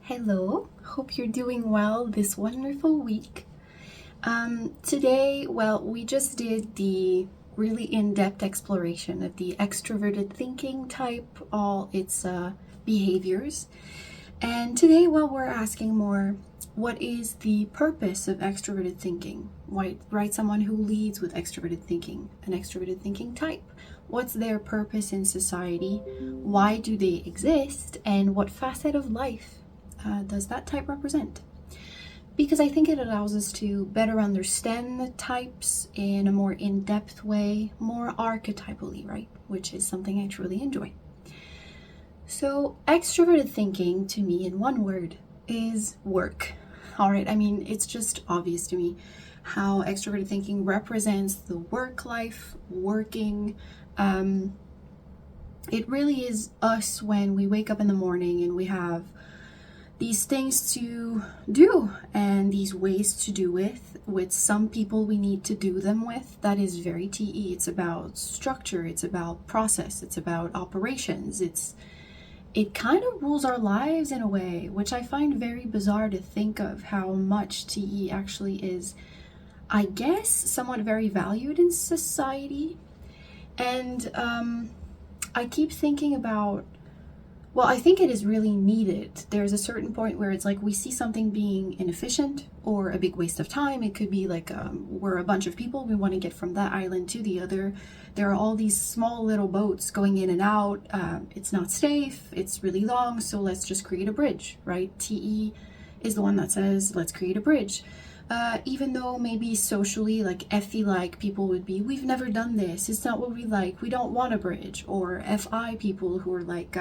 Hello, hope you're doing well this wonderful week. Today, we just did the really in-depth exploration of the extroverted thinking type, all its behaviors. And today, we're asking more, what is the purpose of extroverted thinking? Right, someone who leads with extroverted thinking, an extroverted thinking type. What's their purpose in society? Why do they exist? And what facet of life does that type represent? Because I think it allows us to better understand the types in a more in-depth way, more archetypally, right? Which is something I truly enjoy. So extroverted thinking, to me, in one word, is work. All right, I mean, it's just obvious to me how extroverted thinking represents the work life, working. It really is us when we wake up in the morning and we have these things to do and these ways to do it with some people we need to do them with. That is very TE. It's about structure, it's about process, it's about operations. It kind of rules our lives in a way, which I find very bizarre to think of how much TE actually is, I guess, somewhat very valued in society. And I keep thinking about, I think it is really needed. There's a certain point where it's like we see something being inefficient or a big waste of time. It could be like we're a bunch of people, we want to get from that island to the other. There are all these small little boats going in and out. It's not safe, it's really long, so let's just create a bridge, right? TE is the one that says, let's create a bridge. Even though maybe socially, like FE-like people would be, we've never done this, it's not what we like, we don't want a bridge. Or FI people who are like,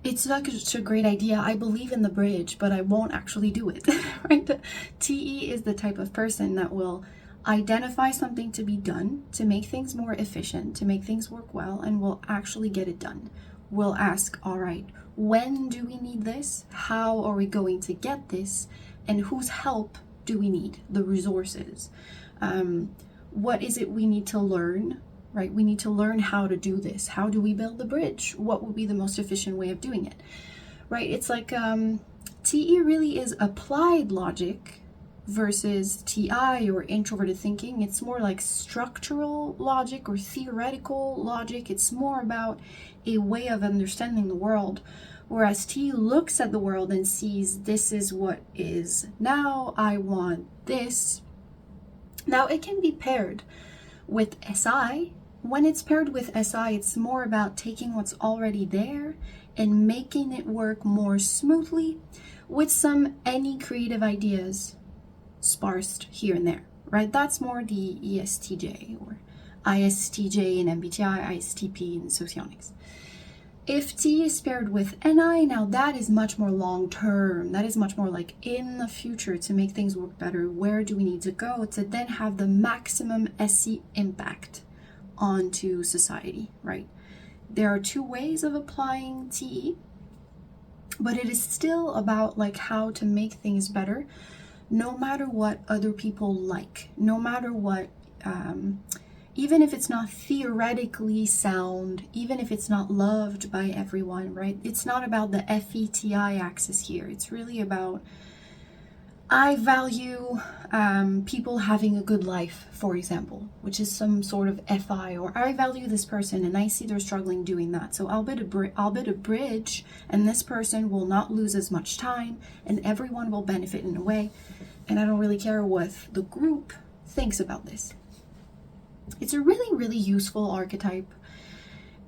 it's such a great idea, I believe in the bridge, but I won't actually do it, right? TE is the type of person that will identify something to be done, to make things more efficient, to make things work well, and will actually get it done. We'll ask, all right, when do we need this? How are we going to get this? And whose help do we need? The resources. What is it we need to learn? Right? We need to learn how to do this. How do we build the bridge? What would be the most efficient way of doing it? Right? It's like TE really is applied logic versus TI or introverted thinking. It's more like structural logic or theoretical logic. It's more about a way of understanding the world. Whereas T looks at the world and sees, this is what is now, I want this. Now it can be paired with SI. When it's paired with SI, it's more about taking what's already there and making it work more smoothly with any creative ideas sparsed here and there, right? That's more the ESTJ or ISTJ in MBTI, ISTP in socionics. If T is paired with NI, now that is much more long-term. That is much more like in the future to make things work better. Where do we need to go to then have the maximum SE impact onto society, right? There are two ways of applying TE, but it is still about like how to make things better, no matter what other people like, no matter what, even if it's not theoretically sound, even if it's not loved by everyone, right? It's not about the FETI axis here. It's really about, I value people having a good life, for example, which is some sort of FI, or I value this person and I see they're struggling doing that. So I'll build a bridge and this person will not lose as much time and everyone will benefit in a way. And I don't really care what the group thinks about this. It's a really, really useful archetype.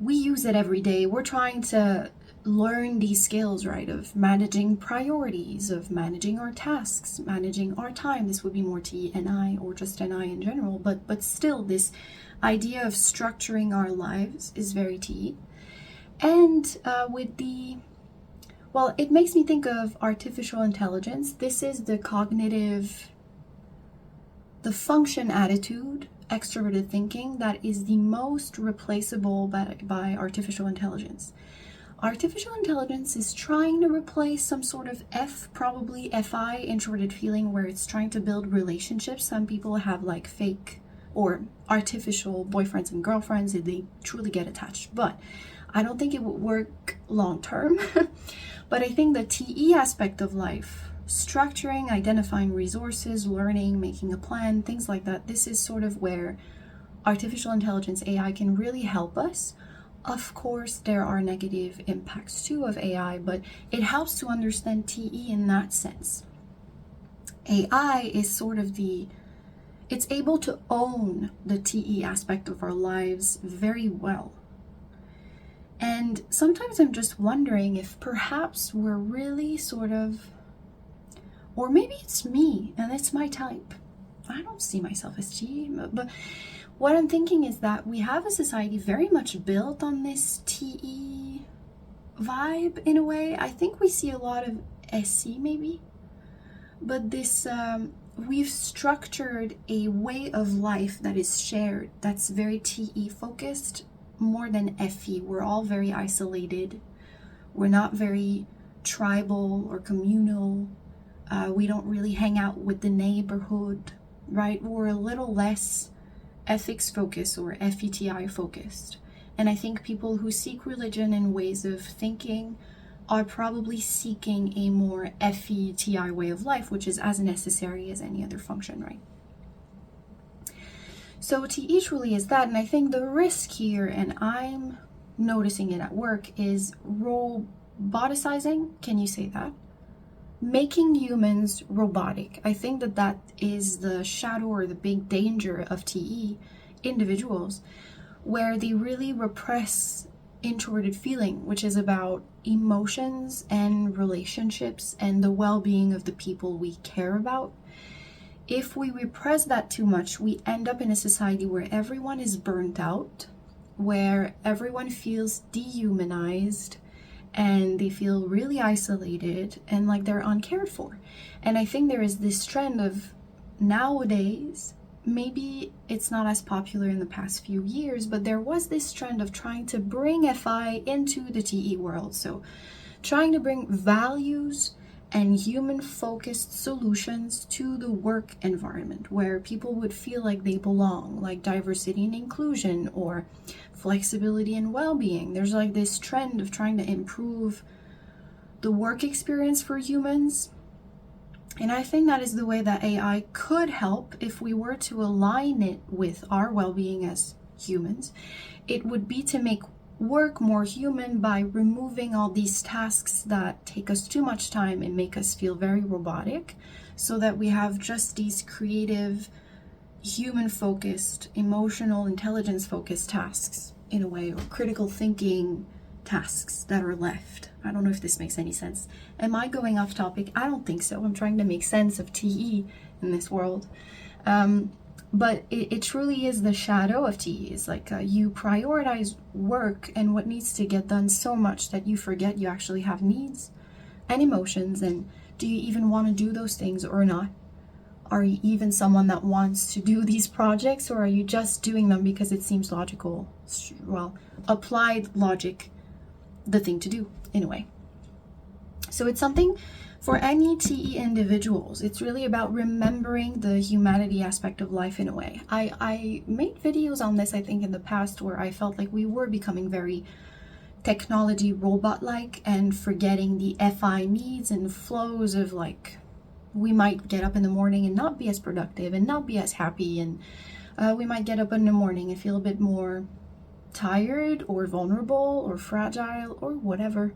We use it every day. We're trying to learn these skills, right, of managing priorities, of managing our tasks, managing our time. This would be more T and I, or just an I in general, but still this idea of structuring our lives is very T. And it makes me think of artificial intelligence. This is the function attitude, extroverted thinking, that is the most replaceable by artificial intelligence. Artificial intelligence is trying to replace some sort of probably FI, introverted feeling, where it's trying to build relationships. Some people have like fake or artificial boyfriends and girlfriends, and they truly get attached. But I don't think it would work long term. But I think the TE aspect of life, structuring, identifying resources, learning, making a plan, things like that, this is sort of where artificial intelligence, AI, can really help us. Of course, there are negative impacts too of AI, but it helps to understand TE in that sense. AI is sort of it's able to own the TE aspect of our lives very well. And sometimes I'm just wondering if perhaps we're really sort of, or maybe it's me and it's my type. I don't see myself as T, but what I'm thinking is that we have a society very much built on this TE vibe in a way. I think we see a lot of SC maybe, but this, we've structured a way of life that is shared, that's very TE focused, more than FE. We're all very isolated. We're not very tribal or communal. We don't really hang out with the neighborhood, right? We're a little less ethics focused or FETI focused. And I think people who seek religion and ways of thinking are probably seeking a more FETI way of life, which is as necessary as any other function, right? So TE truly is that, and I think the risk here, and I'm noticing it at work, is roboticizing, can you say that? Making humans robotic. I think that is the shadow or the big danger of TE individuals, where they really repress introverted feeling, which is about emotions and relationships and the well-being of the people we care about. If we repress that too much, we end up in a society where everyone is burnt out, where everyone feels dehumanized, and they feel really isolated and like they're uncared for. And I think there is this trend of nowadays, maybe it's not as popular in the past few years, but there was this trend of trying to bring FI into the TE world. So trying to bring values and human-focused solutions to the work environment where people would feel like they belong, like diversity and inclusion or flexibility and well-being. There's like this trend of trying to improve the work experience for humans. And I think that is the way that AI could help if we were to align it with our well-being as humans. It would be to make work more human by removing all these tasks that take us too much time and make us feel very robotic, so that we have just these creative, human-focused, emotional, intelligence-focused tasks in a way, or critical thinking tasks that are left. I don't know if this makes any sense. Am I going off topic? I don't think so. I'm trying to make sense of TE in this world. But it truly is the shadow of TE. It's like you prioritize work and what needs to get done so much that you forget you actually have needs and emotions. And do you even want to do those things or not? Are you even someone that wants to do these projects, or are you just doing them because it seems logical? Well, applied logic, the thing to do in a way. So it's something for any TE individuals. It's really about remembering the humanity aspect of life in a way. I made videos on this, I think, in the past, where I felt like we were becoming very technology robot-like and forgetting the FI needs and flows of, like, we might get up in the morning and not be as productive and not be as happy, and we might get up in the morning and feel a bit more tired or vulnerable or fragile or whatever.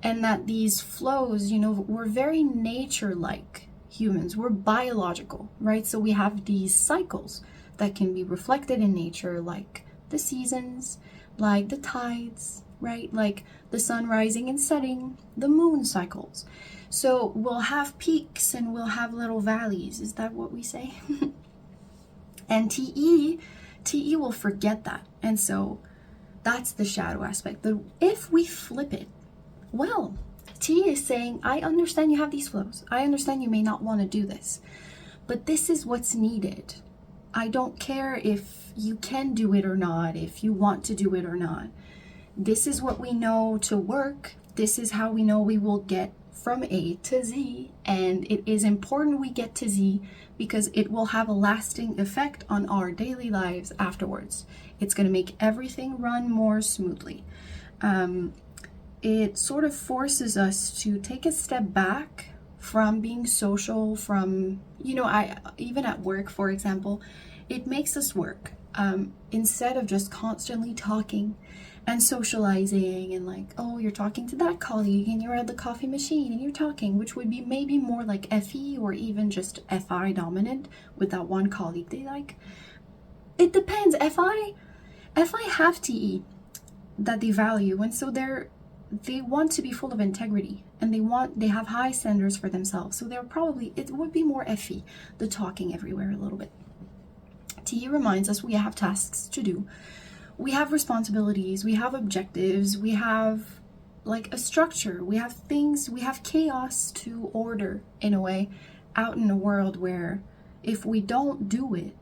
And that these flows, you know, we're very nature-like humans. We're biological, right? So we have these cycles that can be reflected in nature, like the seasons, like the tides, right? Like the sun rising and setting, the moon cycles. So we'll have peaks and we'll have little valleys. Is that what we say? And TE will forget that. And so that's the shadow aspect. If we flip it, well, T is saying, I understand you have these flows. I understand you may not want to do this, but this is what's needed. I don't care if you can do it or not, if you want to do it or not. This is what we know to work. This is how we know we will get from A to Z. And it is important we get to Z because it will have a lasting effect on our daily lives afterwards. It's going to make everything run more smoothly. it sort of forces us to take a step back from being social, from, I even at work, for example, it makes us work. Instead of just constantly talking and socializing and like, oh, you're talking to that colleague and you're at the coffee machine and you're talking, which would be maybe more like FE or even just FI dominant with that one colleague they like. It depends. FI have TE that they value, and so they want to be full of integrity, and they have high standards for themselves. So it would be more FE, the talking everywhere a little bit. TE reminds us we have tasks to do. We have responsibilities, we have objectives, we have like a structure, we have things, we have chaos to order in a way out in the world where if we don't do it,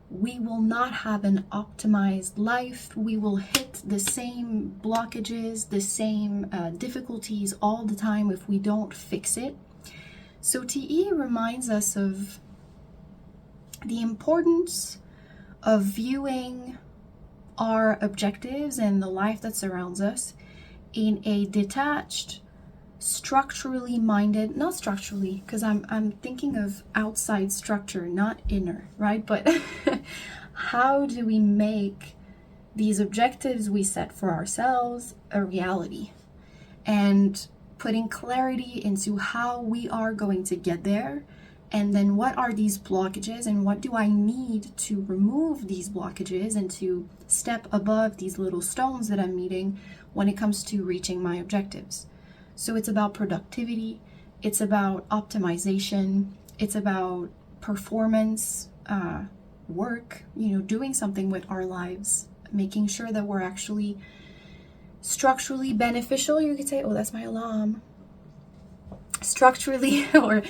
we will not have an optimized life. We will hit the same blockages, the same difficulties all the time if we don't fix it. So TE reminds us of the importance of viewing our objectives and the life that surrounds us in a detached, structurally minded, not structurally, because I'm thinking of outside structure, not inner, right? But how do we make these objectives we set for ourselves a reality? And putting clarity into how we are going to get there, and then what are these blockages and what do I need to remove these blockages and to step above these little stones that I'm meeting when it comes to reaching my objectives. So it's about productivity, it's about optimization, it's about performance, work, doing something with our lives, making sure that we're actually structurally beneficial. You could say, oh, that's my alarm. Structurally or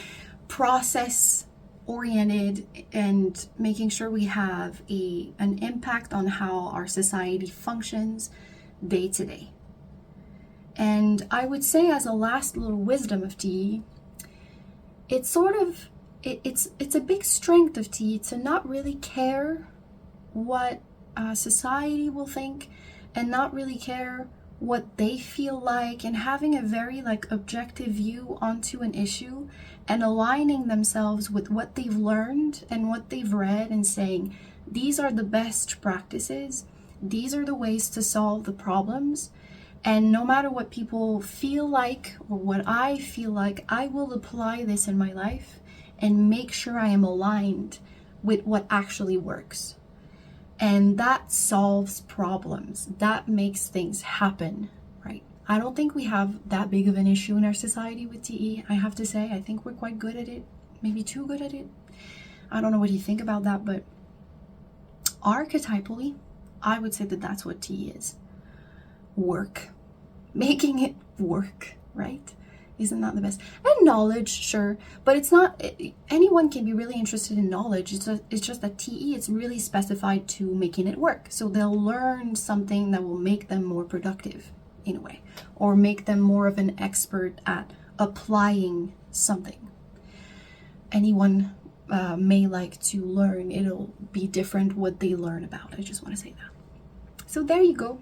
process oriented, and making sure we have an impact on how our society functions day to day. And I would say, as a last little wisdom of TE, it's a big strength of TE to not really care what society will think, and not really care what they feel like, and having a very objective view onto an issue and aligning themselves with what they've learned and what they've read, and saying these are the best practices, these are the ways to solve the problems. And no matter what people feel like or what I feel like, I will apply this in my life and make sure I am aligned with what actually works. And that solves problems. That makes things happen, right? I don't think we have that big of an issue in our society with TE, I have to say. I think we're quite good at it, maybe too good at it. I don't know what you think about that, but archetypally, I would say that that's what TE is. Work. Making it work, right? Isn't that the best? And knowledge, sure, but it's not, anyone can be really interested in knowledge. It's just that TE, it's really specified to making it work. So they'll learn something that will make them more productive in a way, or make them more of an expert at applying something. Anyone may like to learn. It'll be different what they learn about. I just want to say that. So there you go.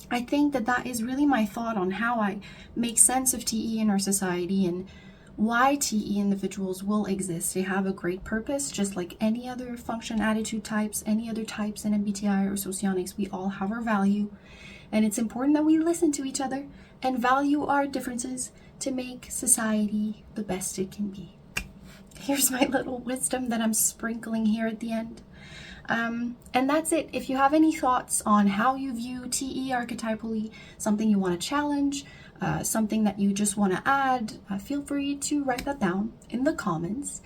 I think that is really my thought on how I make sense of TE in our society and why TE individuals will exist. They have a great purpose, just like any other function attitude types, any other types in MBTI or Socionics. We all have our value, and it's important that we listen to each other and value our differences to make society the best it can be. Here's my little wisdom that I'm sprinkling here at the end. And that's it. If you have any thoughts on how you view TE archetypally, something you want to challenge, something that you just want to add, feel free to write that down in the comments.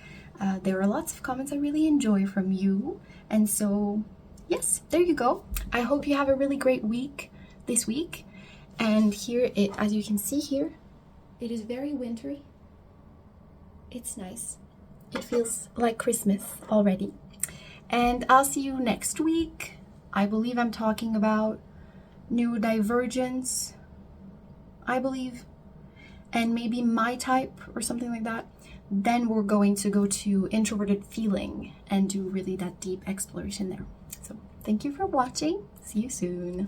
There are lots of comments I really enjoy from you. And so, yes, there you go. I hope you have a really great week this week. And here, as you can see here, it is very wintry. It's nice. It feels like Christmas already. And I'll see you next week. I believe I'm talking about neurodivergence, I believe, and maybe my type or something like that. Then we're going to go to introverted feeling and do really that deep exploration there. So thank you for watching. See you soon.